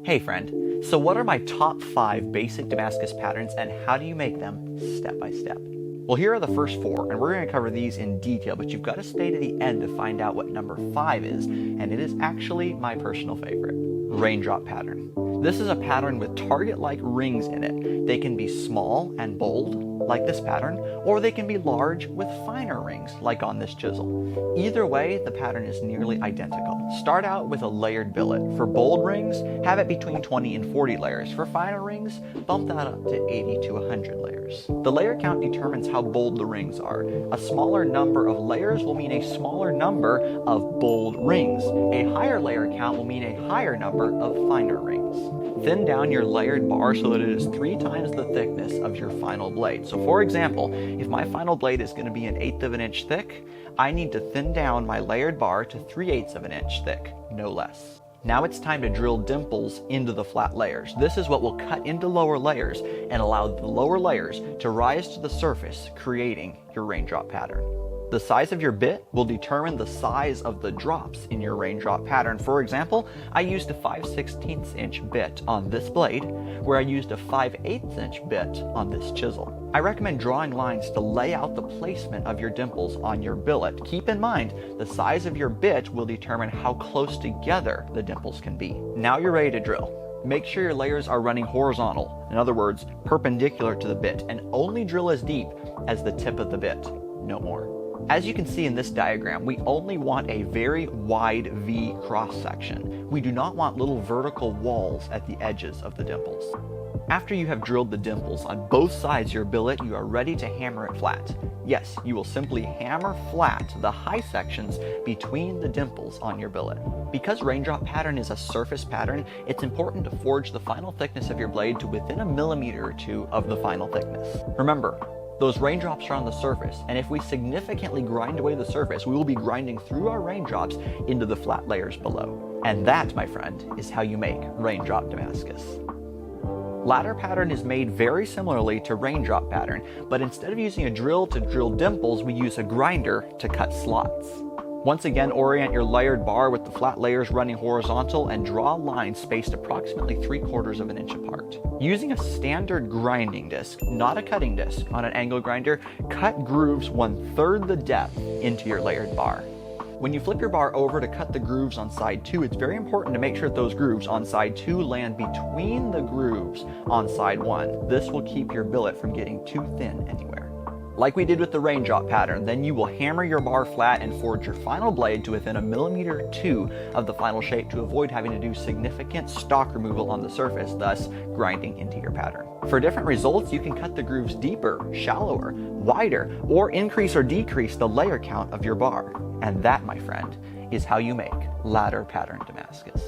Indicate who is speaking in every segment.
Speaker 1: Hey friend, so what are my top 5 basic Damascus patterns and how do you make them step by step? Well, here are the first 4, and we're going to cover these in detail, but you've got to stay to the end to find out what number 5 is, and it is actually my personal favorite. Raindrop pattern. This is a pattern with target-like rings in it. They can be small and bold, like this pattern, or they can be large with finer rings, like on this chisel. Either way, the pattern is nearly identical. Start out with a layered billet. For bold rings, have it between 20 and 40 layers. For finer rings, bump that up to 80 to 100 layers. The layer count determines how bold the rings are. A smaller number of layers will mean a smaller number of bold rings. A higher layer count will mean a higher number of finer rings. Thin down your layered bar so that it is 3 times the thickness of your final blade. So for example, if my final blade is going to be 1/8 of an inch thick, I need to thin down my layered bar to 3/8 of an inch thick, no less. Now it's time to drill dimples into the flat layers. This is what will cut into lower layers and allow the lower layers to rise to the surface, creating your raindrop pattern. The size of your bit will determine the size of the drops in your raindrop pattern. For example, I used a 5/16 inch bit on this blade, where I used a 5/8 inch bit on this chisel. I recommend drawing lines to lay out the placement of your dimples on your billet. Keep in mind, the size of your bit will determine how close together the dimples can be. Now you're ready to drill. Make sure your layers are running horizontal, in other words, perpendicular to the bit, and only drill as deep as the tip of the bit, no more. As you can see in this diagram, we only want a very wide V cross section. We do not want little vertical walls at the edges of the dimples. After you have drilled the dimples on both sides of your billet, you are ready to hammer it flat. Yes, you will simply hammer flat the high sections between the dimples on your billet. Because raindrop pattern is a surface pattern, it's important to forge the final thickness of your blade to within 1 millimeter or 2 of the final thickness. Remember, those raindrops are on the surface, and if we significantly grind away the surface, we will be grinding through our raindrops into the flat layers below. And that, my friend, is how you make raindrop Damascus. Ladder pattern is made very similarly to raindrop pattern, but instead of using a drill to drill dimples, we use a grinder to cut slots. Once again, orient your layered bar with the flat layers running horizontal and draw lines spaced approximately 3/4 of an inch apart. Using a standard grinding disc, not a cutting disc, on an angle grinder, cut grooves 1/3 the depth into your layered bar. When you flip your bar over to cut the grooves on side 2, it's very important to make sure that those grooves on side 2 land between the grooves on side 1. This will keep your billet from getting too thin anywhere. Like we did with the raindrop pattern, then you will hammer your bar flat and forge your final blade to within 1 millimeter or 2 of the final shape to avoid having to do significant stock removal on the surface, thus grinding into your pattern. For different results, you can cut the grooves deeper, shallower, wider, or increase or decrease the layer count of your bar. And that, my friend, is how you make ladder pattern Damascus.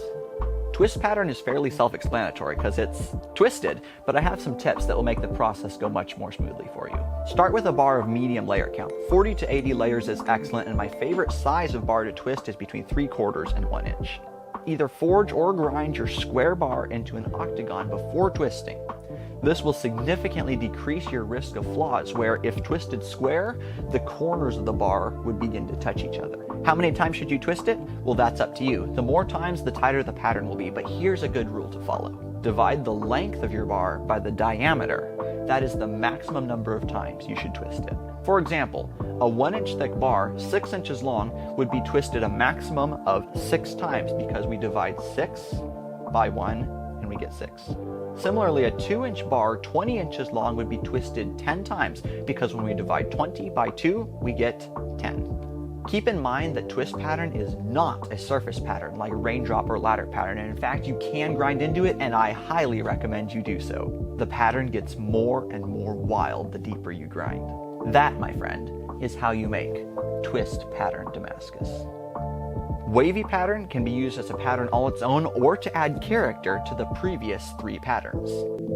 Speaker 1: Twist pattern is fairly self-explanatory because it's twisted, but I have some tips that will make the process go much more smoothly for you. Start with a bar of medium layer count. 40 to 80 layers is excellent, and my favorite size of bar to twist is between 3/4 and 1 inch. Either forge or grind your square bar into an octagon before twisting. This will significantly decrease your risk of flaws where, if twisted square, the corners of the bar would begin to touch each other. How many times should you twist it? Well, that's up to you. The more times, the tighter the pattern will be, but here's a good rule to follow. Divide the length of your bar by the diameter. That is the maximum number of times you should twist it. For example, a 1 inch thick bar, 6 inches long, would be twisted a maximum of 6 times because we divide 6 by 1 and we get 6. Similarly, a 2 inch bar, 20 inches long, would be twisted 10 times because when we divide 20 by 2, we get 10. Keep in mind that twist pattern is not a surface pattern like raindrop or ladder pattern, and in fact, you can grind into it, and I highly recommend you do so. The pattern gets more and more wild the deeper you grind. That, my friend, is how you make twist pattern Damascus. Wavy pattern can be used as a pattern all its own or to add character to the previous 3 patterns.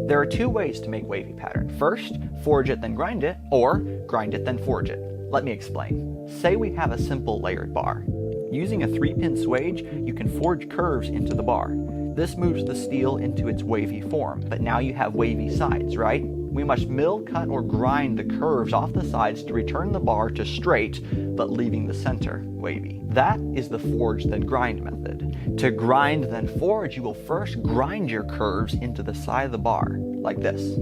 Speaker 1: There are 2 ways to make wavy pattern. First, forge it then grind it, or grind it then forge it. Let me explain. Say we have a simple layered bar. Using a 3-pin swage, you can forge curves into the bar. This moves the steel into its wavy form, but now you have wavy sides, right? we must mill, cut, or grind the curves off the sides to return the bar to straight, but leaving the center wavy. That is the forge then grind method. To grind then forge, you will first grind your curves into the side of the bar, like this.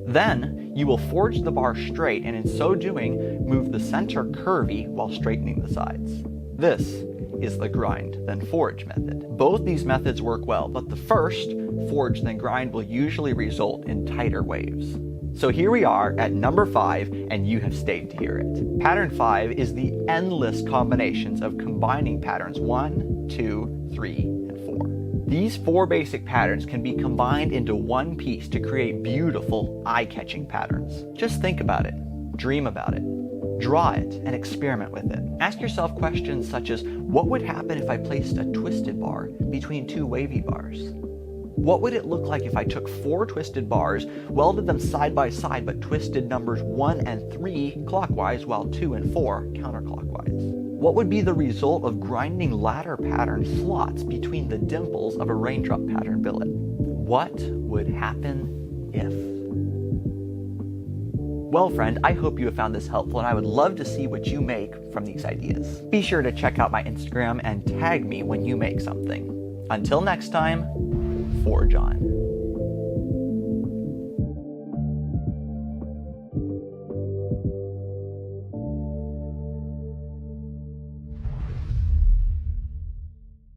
Speaker 1: Then, you will forge the bar straight, and in so doing, move the center curvy while straightening the sides. This is the grind then forge method. Both these methods work well, but the first, forge then grind, will usually result in tighter waves. So here we are at number 5, and you have stayed to hear it. Pattern 5 is the endless combinations of combining patterns 1, 2, 3, and 4. These 4 basic patterns can be combined into one piece to create beautiful, eye-catching patterns. Just think about it, dream about it, draw it, and experiment with it. Ask yourself questions such as, what would happen if I placed a twisted bar between 2 wavy bars? What would it look like if I took 4 twisted bars, welded them side by side, but twisted numbers 1 and 3 clockwise while 2 and 4 counterclockwise? What would be the result of grinding ladder pattern slots between the dimples of a raindrop pattern billet? What would happen if? Well, friend, I hope you have found this helpful, and I would love to see what you make from these ideas. Be sure to check out my Instagram and tag me when you make something. Until next time, forge on.